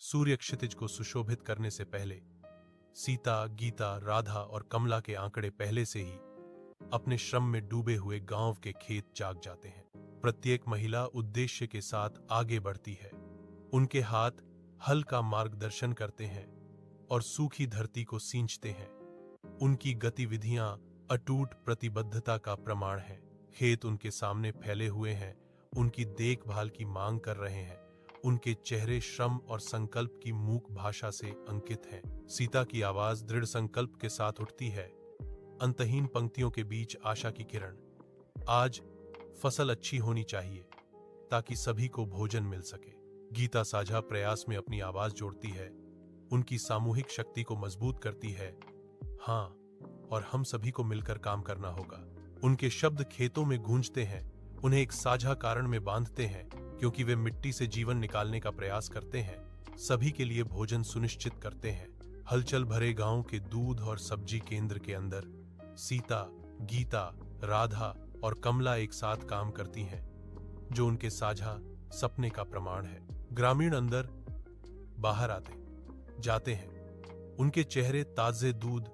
सूर्य क्षितिज को सुशोभित करने से पहले सीता, गीता, राधा और कमला के आंकड़े पहले से ही अपने श्रम में डूबे हुए गांव के खेत जाग जाते हैं। प्रत्येक महिला उद्देश्य के साथ आगे बढ़ती है। उनके हाथ हल का मार्गदर्शन करते हैं और सूखी धरती को सींचते हैं। उनकी गतिविधियां अटूट प्रतिबद्धता का प्रमाण हैं। खेत उनके सामने फैले हुए हैं, उनकी देखभाल की मांग कर रहे हैं। उनके चेहरे श्रम और संकल्प की मूक भाषा से अंकित हैं। सीता की आवाज दृढ़ संकल्प के साथ उठती है, अंतहीन पंक्तियों के बीच आशा की किरण। आज फसल अच्छी होनी चाहिए ताकि सभी को भोजन मिल सके। गीता साझा प्रयास में अपनी आवाज जोड़ती है, उनकी सामूहिक शक्ति को मजबूत करती है। हाँ, और हम सभी को मिलकर काम करना होगा। उनके शब्द खेतों में गूंजते हैं, उन्हें एक साझा कारण में बांधते हैं, क्योंकि वे मिट्टी से जीवन निकालने का प्रयास करते हैं, सभी के लिए भोजन सुनिश्चित करते हैं। हलचल भरे गांव के दूध और सब्जी केंद्र के अंदर सीता, गीता, राधा और कमला एक साथ काम करती हैं, जो उनके साझा सपने का प्रमाण है। ग्रामीण अंदर बाहर आते जाते हैं, उनके चेहरे ताजे दूध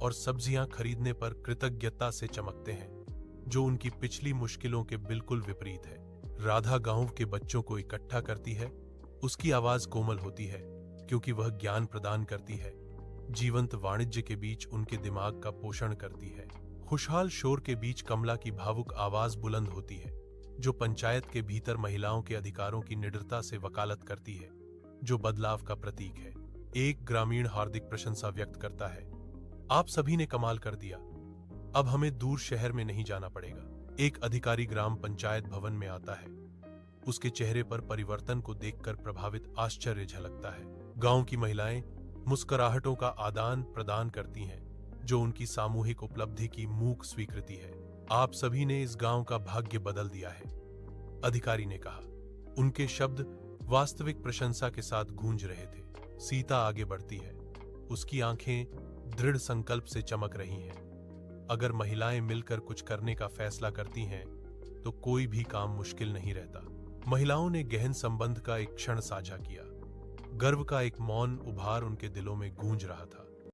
और सब्जियां खरीदने पर कृतज्ञता से चमकते हैं, जो उनकी पिछली मुश्किलों के बिल्कुल विपरीत है। राधा गांव के बच्चों को इकट्ठा करती है। उसकी आवाज कोमल होती है क्योंकि वह ज्ञान प्रदान करती है, जीवंत वाणिज्य के बीच उनके दिमाग का पोषण करती है। खुशहाल शोर के बीच कमला की भावुक आवाज बुलंद होती है, जो पंचायत के भीतर महिलाओं के अधिकारों की निडरता से वकालत करती है, जो बदलाव का प्रतीक है। एक ग्रामीण हार्दिक प्रशंसा व्यक्त करता है, आप सभी ने कमाल कर दिया, अब हमें दूर शहर में नहीं जाना पड़ेगा। एक अधिकारी ग्राम पंचायत भवन में आता है, उसके चेहरे पर परिवर्तन को देखकर प्रभावित आश्चर्य झलकता है। गांव की महिलाएं मुस्कुराहटों का आदान प्रदान करती हैं, जो उनकी सामूहिक उपलब्धि की मूक स्वीकृति है। आप सभी ने इस गांव का भाग्य बदल दिया है, अधिकारी ने कहा। उनके शब्द वास्तविक प्रशंसा के साथ गूंज रहे थे। सीता आगे बढ़ती है, उसकी आंखें दृढ़ संकल्प से चमक रही हैं। अगर महिलाएं मिलकर कुछ करने का फैसला करती हैं, तो कोई भी काम मुश्किल नहीं रहता। महिलाओं ने गहन संबंध का एक क्षण साझा किया। गर्व का एक मौन उभार उनके दिलों में गूंज रहा था।